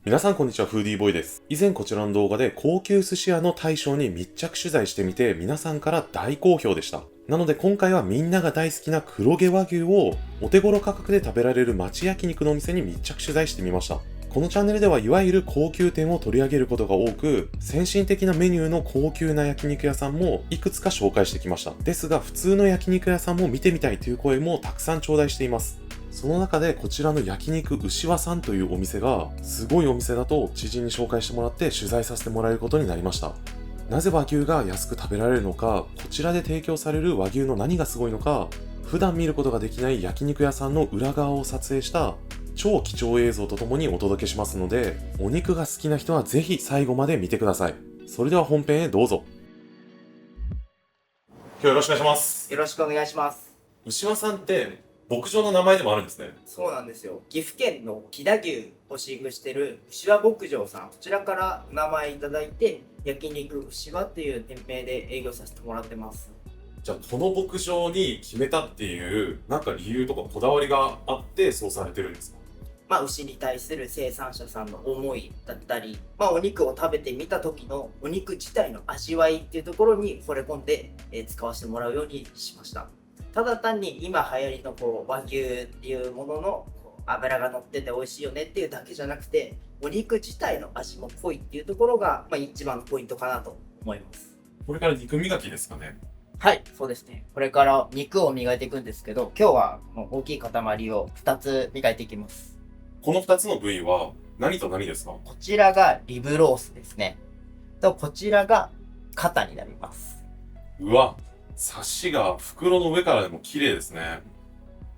皆さんこんにちは、フーディーボーイです。以前こちらの動画で高級寿司屋の大将に密着取材してみて皆さんから大好評でした。なので今回はみんなが大好きな黒毛和牛をお手頃価格で食べられる町焼肉のお店に密着取材してみました。このチャンネルではいわゆる高級店を取り上げることが多く、先進的なメニューの高級な焼肉屋さんもいくつか紹介してきました。ですが普通の焼肉屋さんも見てみたいという声もたくさん頂戴しています。その中でこちらの焼肉牛和さんというお店がすごいお店だと知人に紹介してもらって取材させてもらえることになりました。なぜ和牛が安く食べられるのか、こちらで提供される和牛の何がすごいのか、普段見ることができない焼肉屋さんの裏側を撮影した超貴重映像とともにお届けしますので、お肉が好きな人はぜひ最後まで見てください。それでは本編へどうぞ。今日よろしくお願いします。よろしくお願いします。牛和さんって牧場の名前でもあるんですね。そうなんですよ。岐阜県の飛騨牛を飼育している牛和牧場さん、こちらからお名前いただいて、焼肉牛和っていう店名で営業させてもらってます。じゃあこの牧場に決めたっていうなんか理由とかこだわりがあってそうされてるんですか？牛に対する生産者さんの思いだったり、お肉を食べてみた時のお肉自体の味わいっていうところに惚れ込んで、使わせてもらうようにしました。ただ単に今流行りの和牛っていうものの脂が乗ってて美味しいよねっていうだけじゃなくて、お肉自体の味も濃いっていうところが、一番のポイントかなと思います。これから肉磨きですかね？はい、そうですね。これから肉を磨いていくんですけど、今日はこの大きい塊を2つ磨いていきます。この2つの部位は何と何ですか？こちらがリブロースですね。と、こちらが肩になります。うわ、サシが袋の上からでも綺麗ですね。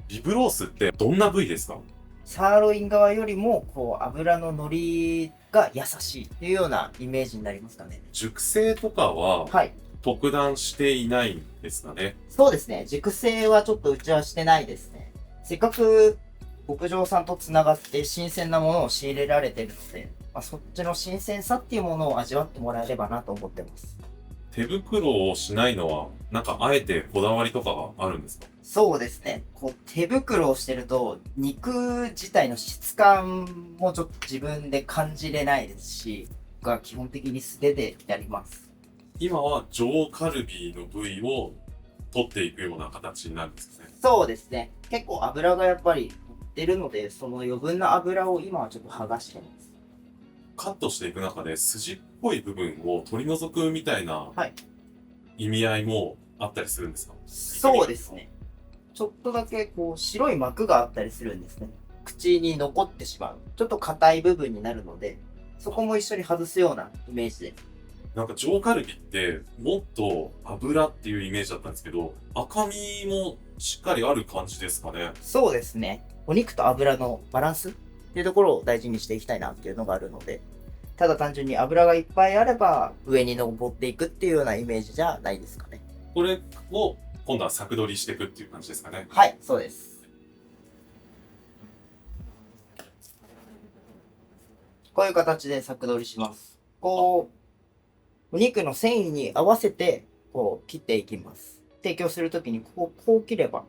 リブロースってどんな部位ですか？サーロイン側よりも脂の乗りが優しいっていうようなイメージになりますかね。熟成とかははい。特段していないんですかね？そうですね。熟成はちょっとうちはしてないですね。せっかく牧場さんとつながって新鮮なものを仕入れられてるので、そっちの新鮮さっていうものを味わってもらえればなと思ってます。手袋をしないのはなんかあえてこだわりとかがあるんですか？そうですね。手袋をしてると肉自体の質感もちょっと自分で感じれないですし、僕は基本的に素手でやります。今は上カルビの部位を取っていくような形になるんですかね？そうですね。結構油がやっぱり出るので、その余分な油を今はちょっと剥がしてます。カットしていく中で筋っぽい部分を取り除くみたいなはい。意味合いもあったりするんですか？そうですね。ちょっとだけ白い膜があったりするんですね。口に残ってしまう。ちょっと硬い部分になるので、そこも一緒に外すようなイメージで。なんか上カルビってもっと油っていうイメージだったんですけど、赤身もしっかりある感じですかね？そうですね。お肉と油のバランスっていうところを大事にしていきたいなっていうのがあるので、ただ単純に油がいっぱいあれば上に登っていくっていうようなイメージじゃないですかね。これを今度は柵取りしていくっていう感じですかね？はい、そうです。こういう形で柵取りします。お肉の繊維に合わせて切っていきます。提供するときにこう切れば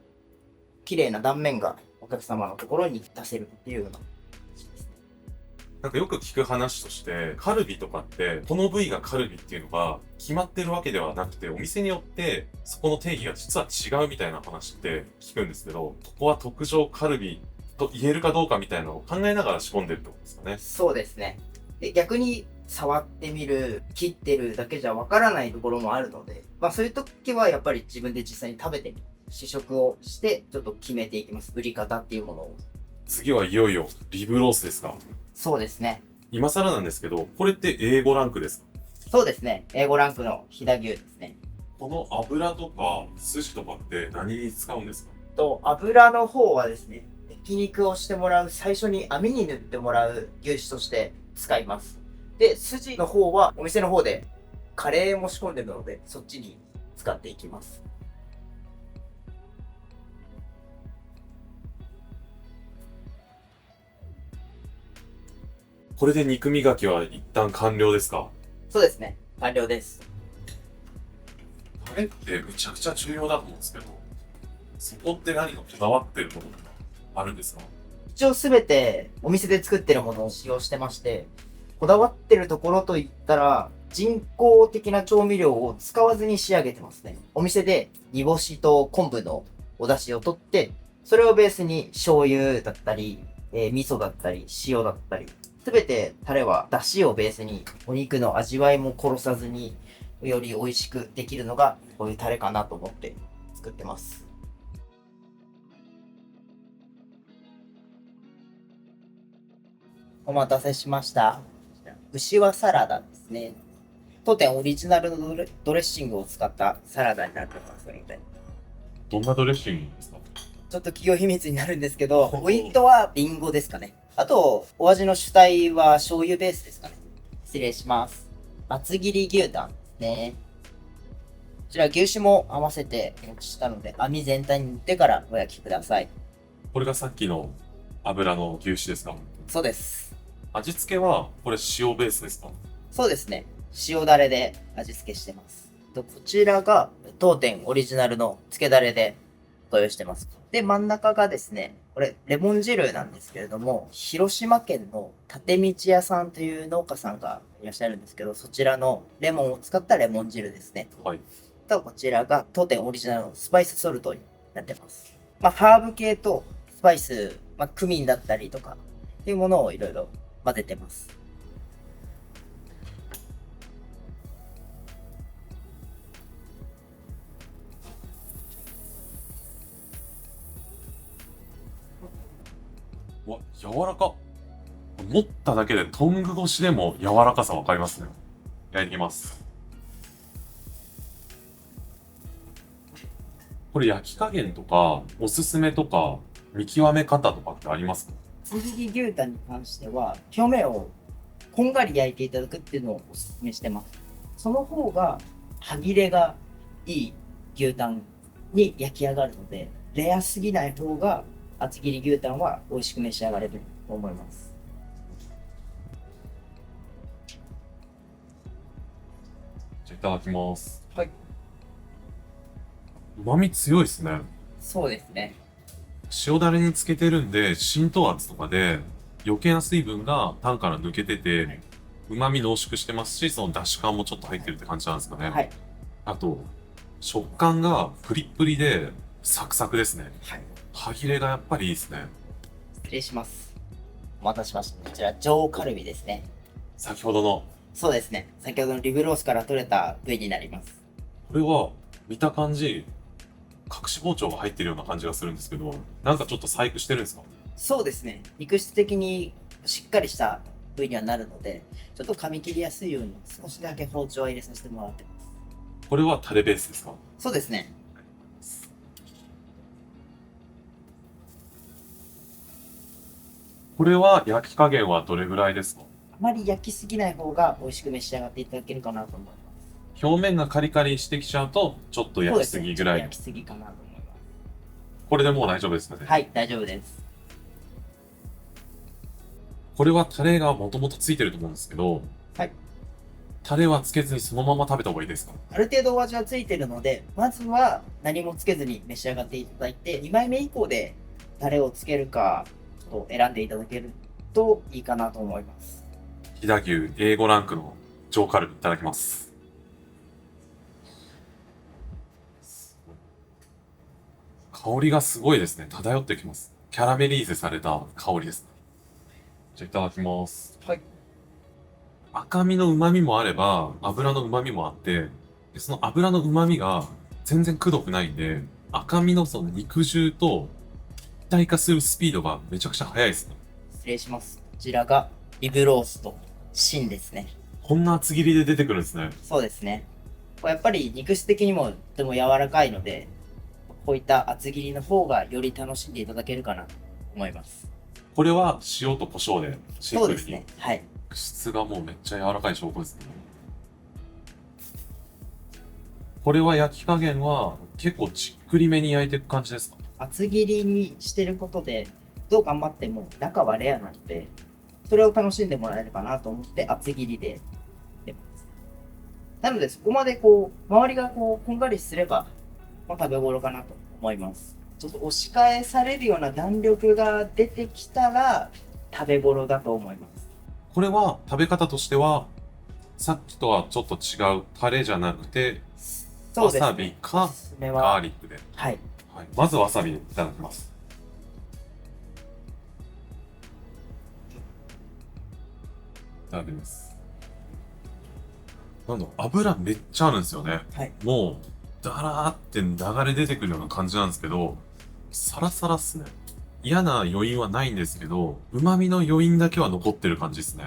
綺麗な断面がお客様のところに出せるっていうような。なんかよく聞く話として、カルビとかって、この部位がカルビっていうのが決まってるわけではなくて、お店によってそこの定義が実は違うみたいな話って聞くんですけど、ここは特上カルビと言えるかどうかみたいなのを考えながら仕込んでるってことですかね？そうですね。で、逆に触ってみる、切ってるだけじゃわからないところもあるので、そういう時はやっぱり自分で実際に食べてみる。試食をして、ちょっと決めていきます。売り方っていうものを。次はいよいよリブロースですか？そうですね。今更なんですけど、これって A5 ランクですか？そうですね。A5 ランクの飛騨牛ですね。この油とか筋とかって何に使うんですか？油の方はですね、焼肉をしてもらう最初に網に塗ってもらう牛脂として使います。で、筋の方はお店の方でカレーも仕込んでるので、そっちに使っていきます。これで肉磨きは一旦完了ですか？そうですね。完了です。タレってめちゃくちゃ重要だと思うんですけど、そこって何かこだわってるものとかあるんですか？一応すべてお店で作ってるものを使用してまして、こだわってるところといったら、人工的な調味料を使わずに仕上げてますね。お店で煮干しと昆布のお出汁を取って、それをベースに醤油だったり、味噌だったり、塩だったり、すべてタレは出汁をベースにお肉の味わいも殺さずにより美味しくできるのがこういうタレかなと思って作ってます。お待たせしました。牛はサラダですね。当店オリジナルのドレッシングを使ったサラダになってますので。どんなドレッシングですか？ちょっと企業秘密になるんですけど、ポイントはリンゴですかね。あと、お味の主体は醤油ベースですかね。失礼します。厚切り牛タンですね。こちら牛脂も合わせてお持ちしたので、網全体に塗ってからお焼きください。これがさっきの油の牛脂ですか？そうです。味付けはこれ塩ベースですか？そうですね。塩だれで味付けしてます。こちらが当店オリジナルの漬けだれでご用意してます。で、真ん中がですね、これレモン汁なんですけれども、広島県の立道屋さんという農家さんがいらっしゃるんですけど、そちらのレモンを使ったレモン汁ですね。はい。と、こちらが当店オリジナルのスパイスソルトになってます。まあ、ハーブ系とスパイス、まあ、クミンだったりとか、っていうものをいろいろ混ぜてます。うわ、柔らか。持っただけでトング越しでも柔らかさわかりますね。焼いていきます。これ焼き加減とか、おすすめとか、見極め方とかってありますか？厚切り牛タンに関しては、表面をこんがり焼いていただくっていうのをお勧めしてます。その方が歯切れがいい牛タンに焼き上がるので、レアすぎない方が厚切り牛タンは美味しく召し上がれると思います。じゃあいただきます。はい。旨味強いですね。そうですね。塩だれにつけてるんで、浸透圧とかで余計な水分がタンから抜けてて、旨味濃縮してますし、その出汁感もちょっと入ってるって感じなんですかね。はい。あと、食感がプリップリでサクサクですね。はい。歯切れがやっぱりいいですね。失礼します。お待たせしました。こちら、上カルビですね。先ほどの、そうですね。先ほどのリブロースから取れた部位になります。これは見た感じ、隠し包丁が入ってるような感じがするんですけど、なんかちょっと細工してるんですか？そうですね。肉質的にしっかりした部位にはなるので、ちょっと噛み切りやすいように少しだけ包丁を入れさせてもらってます。これはタレベースですか？そうですね。これは焼き加減はどれぐらいですか？あまり焼きすぎない方が美味しく召し上がっていただけるかなと思います。表面がカリカリしてきちゃうと、ちょっと焼きすぎぐらい。焼きすぎかなと思います。これでもう大丈夫ですかね？はい、大丈夫です。これはタレがもともとついてると思うんですけど、はい。タレはつけずにそのまま食べた方がいいですか？ある程度お味はついてるので、まずは何もつけずに召し上がっていただいて、2枚目以降でタレをつけるか、ちょっと選んでいただけるといいかなと思います。飛騨牛 A5 ランクの上カルビいただきます。香りがすごいですね。漂ってきます。キャラメリーゼされた香りです。じゃあいただきます。はい。赤身の旨味もあれば、油の旨味もあって、でその油の旨味が全然くどくないんで、赤身のその肉汁と一体化するスピードがめちゃくちゃ速いですね。失礼します。こちらがリブロースと芯ですね。こんな厚切りで出てくるんですね。そうですね。これやっぱり肉質的にもとても柔らかいので、こういった厚切りの方がより楽しんでいただけるかなと思います。これは塩と胡椒でシンプルに。そうですね。はい。質がもうめっちゃ柔らかい証拠ですね。これは焼き加減は結構じっくりめに焼いていく感じですか？厚切りにしてることで、どう頑張っても中はレアなので、それを楽しんでもらえればなと思って厚切りでやってます。なのでそこまでこう、周りがこう、こんがりすれば、もう食べ頃かなと思います。ちょっと押し返されるような弾力が出てきたら食べ頃だと思います。これは食べ方としては、さっきとはちょっと違うタレじゃなくて、そうですね。わさびかおすすめガはーリックで。はい。はい、まずわさびいただきます。いただきます。なんだろう、油めっちゃあるんですよね。はい。もう、だらーって流れ出てくるような感じなんですけど、サラサラっすね。嫌な余韻はないんですけど、旨味の余韻だけは残ってる感じですね。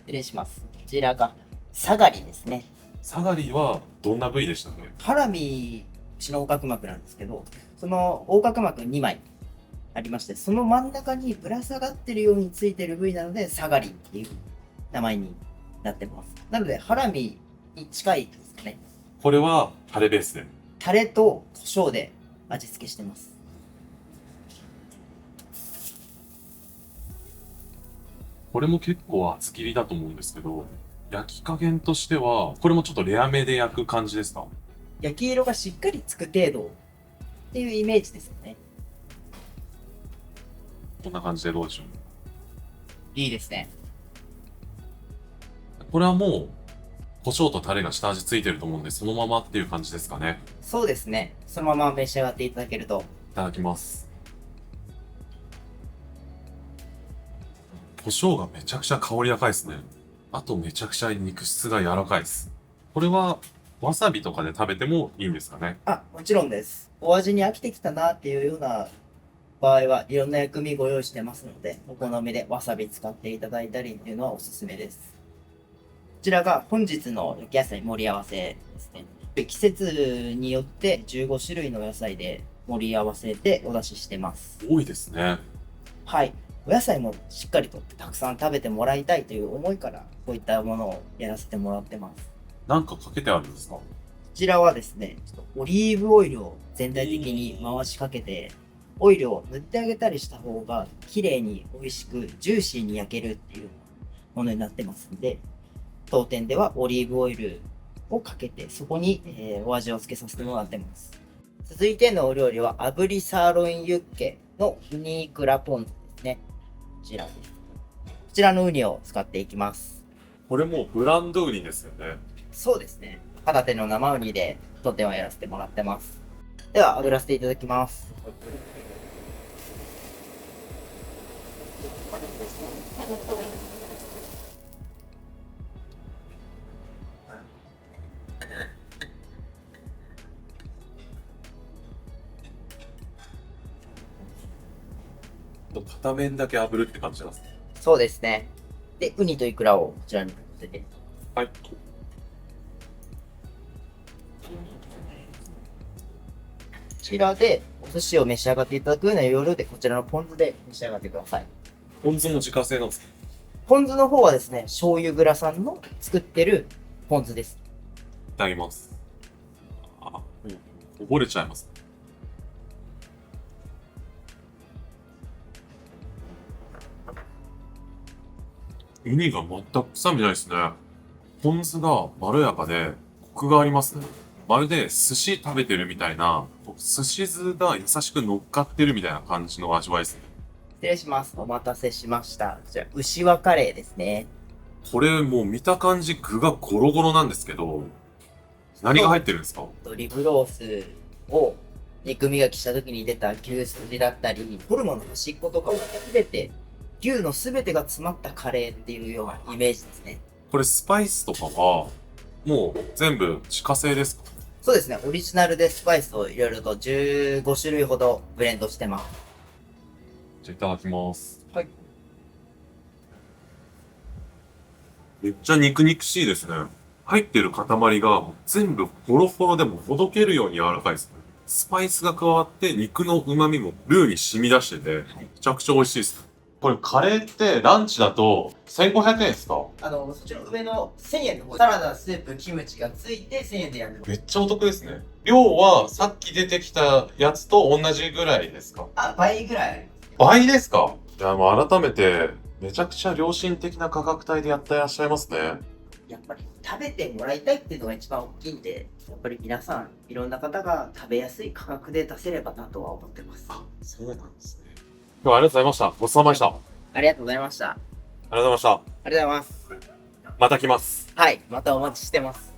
失礼します。こちらがサガリですね。サガリはどんな部位でしたっけ？ハラミ、うちの横隔膜なんですけど、その横隔膜2枚ありまして、その真ん中にぶら下がってるようについてる部位なので、サガリっていう名前になってます。なので、ハラミに近いですかね。これはタレベースで。タレと胡椒で味付けしてます。これも結構厚切りだと思うんですけど、焼き加減としては、これもちょっとレアめで焼く感じですか？焼き色がしっかりつく程度っていうイメージですよね。こんな感じでどうでしょう？いいですね。これはもう、胡椒とタレが下味ついてると思うんで、そのままっていう感じですかね。そうですね。そのまま召し上がっていただけると。いただきます。胡椒がめちゃくちゃ香り高いですね。あとめちゃくちゃ肉質が柔らかいです。これは、わさびとかで食べてもいいんですかね？あ、もちろんです。お味に飽きてきたなっていうような場合はいろんな薬味ご用意してますので、お好みでわさび使っていただいたりっていうのはおすすめです。こちらが本日の焼き野菜盛り合わせですね。季節によって15種類の野菜で盛り合わせてお出ししてます。多いですね。はい。お野菜もしっかりとたくさん食べてもらいたいという思いから、こういったものをやらせてもらってます。なんかかけてあるんですか？こちらはですね、ちょっとオリーブオイルを全体的に回しかけて、オイルを塗ってあげたりした方が、綺麗に美味しくジューシーに焼けるっていうものになってますんで、当店ではオリーブオイルをかけて、そこに、お味をつけさせてもらってます。続いてのお料理は、炙りサーロインユッケのウニクラポン酢ですね。こちらです。こちらのウニを使っていきます。これもうブランドウニですよね。そうですね。片手の生ウニで当店はやらせてもらってます。では、炙らせていただきます。片面だけ炙るって感じなんですね。そうですね。で、ウニとイクラをこちらに乗せて。はい。こちらでお寿司を召し上がっていただくような要領で、こちらのポン酢で召し上がってください。ポン酢も自家製なんですか？ポン酢の方はですね、醤油蔵さんの作ってるポン酢です。いただきます。あ、こぼれちゃいます。ウニが全く臭みないですね。ポン酢がまろやかで、コクがありますね。まるで寿司食べてるみたいな、寿司酢が優しく乗っかってるみたいな感じの味わいですね。失礼します。お待たせしました。こちら、牛和カレーですね。これもう見た感じ具がゴロゴロなんですけど、何が入ってるんですか？リブロースを肉磨きした時に出た牛すじだったり、ホルモンの端っことかを全て、牛の全てが詰まったカレーっていうようなイメージですね。これスパイスとかは、もう全部自家製ですか？そうですね。オリジナルでスパイスをいろいろと15種類ほどブレンドしてます。じゃあいただきます。はい。めっちゃ肉々しいですね。入ってる塊が全部ホロホロでもほどけるように柔らかいですね。スパイスが加わって肉の旨味もルーに染み出してて、めちゃくちゃ美味しいです。これカレーってランチだと1500円ですか？そっちの上の1000円の方、サラダ、スープ、キムチがついて1000円でやるの。めっちゃお得ですね。量はさっき出てきたやつと同じぐらいですか？あ、倍ぐらいあります。倍ですか？いや、もう改めて、めちゃくちゃ良心的な価格帯でやってらっしゃいますね。やっぱり食べてもらいたいっていうのが一番大きいんで、やっぱり皆さんいろんな方が食べやすい価格で出せればなとは思ってます。そうなんですね。今日はありがとうございました。ごちそうさまでした。ありありがとうございました。がとうございました。ありがとうございます。また来ます。はい、またお待ちしてます。